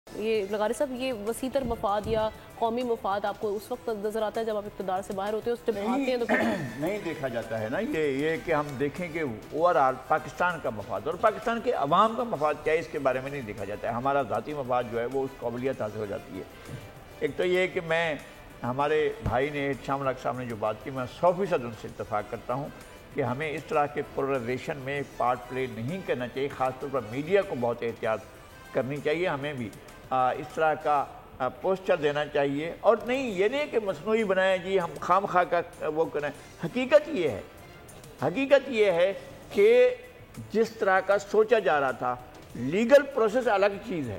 یہ لغاری صاحب، یہ وسیع تر مفاد یا قومی مفاد آپ کو اس وقت نظر آتا ہے جب آپ اقتدار سے باہر ہوتے ہیں، اس جب آتے ہیں تو نہیں دیکھا جاتا ہے نا یہ کہ ہم دیکھیں کہ اوورآل پاکستان کا مفاد اور پاکستان کے عوام کا مفاد کیا ہے، اس کے بارے میں نہیں دیکھا جاتا ہے. ہمارا ذاتی مفاد جو ہے وہ اس قابلیت حاصل ہو جاتی ہے. ایک تو یہ کہ ہمارے بھائی نے شام الحق صاحب نے جو بات کی، میں 100% ان سے اتفاق کرتا ہوں کہ ہمیں اس طرح کے پولرائزیشن میں پارٹ پلے نہیں کرنا چاہیے. خاص طور پر میڈیا کو بہت احتیاط کرنی چاہیے. ہمیں بھی اس طرح کا پوسچر دینا چاہیے، اور نہیں یہ نہیں کہ مصنوعی بنائیں جی ہم خام خواہ کا وہ کریں. حقیقت یہ ہے کہ جس طرح کا سوچا جا رہا تھا، لیگل پروسیس الگ چیز ہے،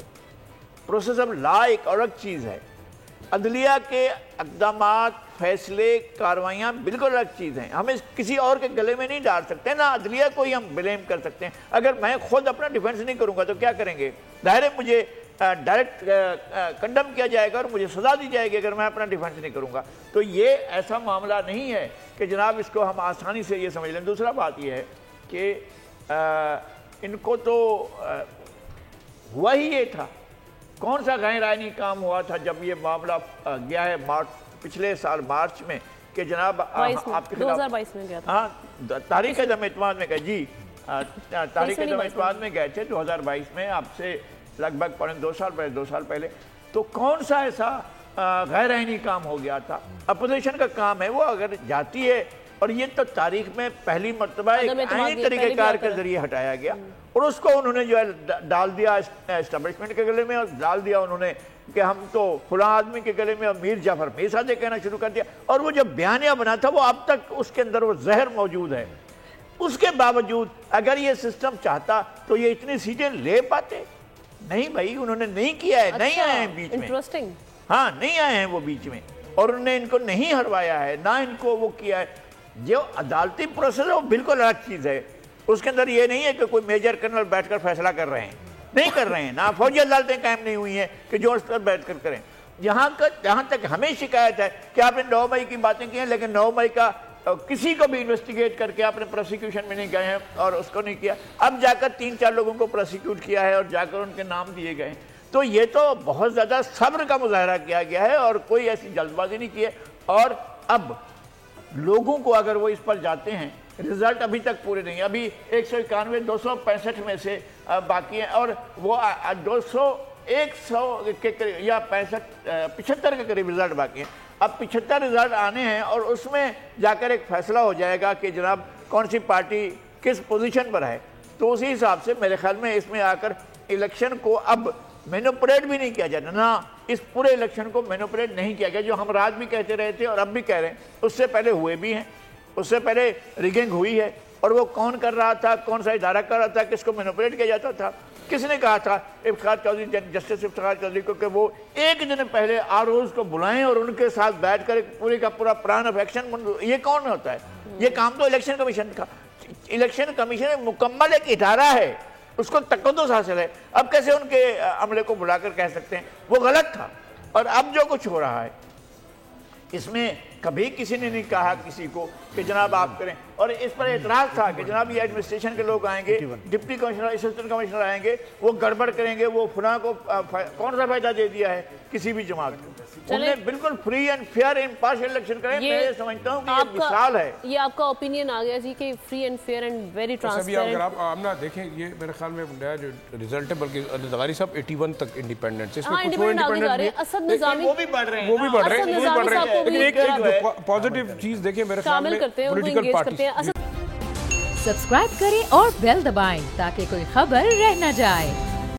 پروسیس آف لا ایک الگ چیز ہے، عدلیہ کے اقدامات، فیصلے، کاروائیاں بالکل الگ چیز ہیں. ہم کسی اور کے گلے میں نہیں ڈال سکتے، نہ عدلیہ کو ہی ہم بلیم کر سکتے ہیں. اگر میں خود اپنا ڈیفنس نہیں کروں گا تو کیا کریں گے؟ ظاہر ہے مجھے ڈائریکٹ کنڈم کیا جائے گا اور مجھے سزا دی جائے گی اگر میں اپنا ڈیفنس نہیں کروں گا. تو یہ ایسا معاملہ نہیں ہے کہ جناب اس کو ہم آسانی سے یہ سمجھ لیں. دوسرا بات یہ ہے کہ ان کو تو ہوا ہی یہ تھا. کون سا غیر آئینی کام ہوا تھا جب یہ معاملہ گیا ہے پچھلے سال مارچ میں کہ جناب آپ کے 2022 میں گیا تھا. ہاں، تاریخ عدم اعتماد میں گئے. جی تاریخ عدم اعتماد میں گئے تھے 2022 میں، آپ سے لگ بھگ 2 سال پہلے. تو کون سا ایسا غیر آئینی کام ہو گیا تھا؟ اپوزیشن کا کام ہے وہ اگر جاتی ہے، اور یہ تو تاریخ میں پہلی مرتبہ ایک آئینی طریقہ کار کے ذریعے ہٹایا گیا، اور اس کو انہوں نے جو ہے ڈال دیا اسٹیبلشمنٹ کے گلے میں، اور ڈال دیا انہوں نے کہ ہم تو فلاں آدمی کے گلے میں، اور میر جعفر میرزادے کہنا شروع کر دیا. اور وہ جو بیانیہ بنا تھا وہ اب تک اس کے اندر وہ زہر موجود ہے. اس کے باوجود اگر یہ سسٹم چاہتا تو یہ اتنی سیٹیں لے پاتے. نہیں بھائی، انہوں نے نہیں کیا ہے. نہیں آئے ہیں بیچ میں. ہاں، نہیں آئے ہیں وہ بیچ میں، اور انہوں نے ان کو نہیں ہروایا ہے، نہ ان کو وہ کیا ہے. جو عدالتی پروسیس ہے وہ بالکل الگ چیز ہے. اس کے اندر یہ نہیں ہے کہ کوئی میجر کرنل بیٹھ کر فیصلہ کر رہے ہیں، نہیں کر رہے ہیں. نہ فوجی عدالتیں قائم نہیں ہوئی ہیں کہ جو اس پر بیٹھ کر کریں. جہاں تک ہمیں شکایت ہے کہ آپ نے 9 مئی کی باتیں کی ہیں، لیکن 9 مئی کا کسی کو بھی انویسٹیگیٹ کر کے آپ نے پروسیکیوشن میں نہیں گئے ہیں اور اس کو نہیں کیا. اب جا کر 3-4 لوگوں کو پروسیکیوٹ کیا ہے اور جا کر ان کے نام دیے گئے ہیں. تو یہ تو بہت زیادہ صبر کا مظاہرہ کیا گیا ہے اور کوئی ایسی جلد بازی نہیں کی ہے. اور اب لوگوں کو اگر وہ اس پر جاتے ہیں، رزلٹ ابھی تک پورے نہیں. ابھی 191 265 میں سے باقی ہیں، اور وہ 100 کے قریب یا 75 کے قریب رزلٹ باقی ہیں. اب 75 رزلٹ آنے ہیں، اور اس میں جا کر ایک فیصلہ ہو جائے گا کہ جناب کون سی پارٹی کس پوزیشن پر ہے. تو اسی حساب سے میرے خیال میں اس میں آ کر الیکشن کو اب مینوپولیٹ بھی نہیں کیا جاتا. نہ اس پورے الیکشن کو مینوپولیٹ نہیں کیا گیا، جو ہم رات بھی کہتے رہے تھے اور اب بھی کہہ رہے ہیں. اس سے پہلے ہوئے بھی ہیں، اس سے پہلے ریگنگ ہوئی ہے. اور وہ کون کر رہا تھا، کون سا ادارہ کر رہا تھا، کس کو مینوپولیٹ کیا جاتا تھا؟ کس نے کہا تھا افتخار چودھری، جسٹس افتخار چودھری کو کہ وہ ایک دن پہلے ROs کو بلائیں اور ان کے ساتھ بیٹھ کر پورے کا پورا پلان آف ایکشن؟ یہ کون ہوتا ہے؟ یہ کام تو الیکشن کمیشن کا. الیکشن کمیشن مکمل ایک ادارہ ہے، اس کو تقدس حاصل ہے. اب کیسے ان کے عملے کو بلا کر کہہ سکتے ہیں وہ غلط تھا؟ اور اب جو کچھ ہو رہا ہے اس میں کبھی کسی نے نہیں کہا کسی کو کہ جناب آپ کریں. اور اس پر اعتراض تھا کہ جناب یہ ایڈمنسٹریشن کے لوگ آئیں گے، ڈپٹی کمشنر، اسسٹنٹ کمشنر آئیں گے، وہ گڑبڑ کریں گے، وہ فلاں کو کون سا فائدہ دے دیا ہے کسی بھی جماعت کو. انہیں بالکل free and fair impartial election کریں. میں یہ سمجھتا ہوں کہ یہ مثال ہے. یہ آپ کا اوپینین آ گیا جی کہ free and fair and very transparent. اگر آپ آمنہ دیکھیں، یہ میرے خیال میں نیا جو رزلٹ ہے، بلکہ لغاری صاحب 81 تک انڈیپینڈنٹ، اس میں کچھ وہ انڈیپینڈنٹ اسد نظامی وہ بھی بڑھ رہے ہیں. لیکن ایک پازیٹیو چیز دیکھیں میرے خیال میں پولیٹیکل پارٹیز سبسکرائب کریں اور بیل دبائیں تاکہ کوئی خبر رہ نہ جائے.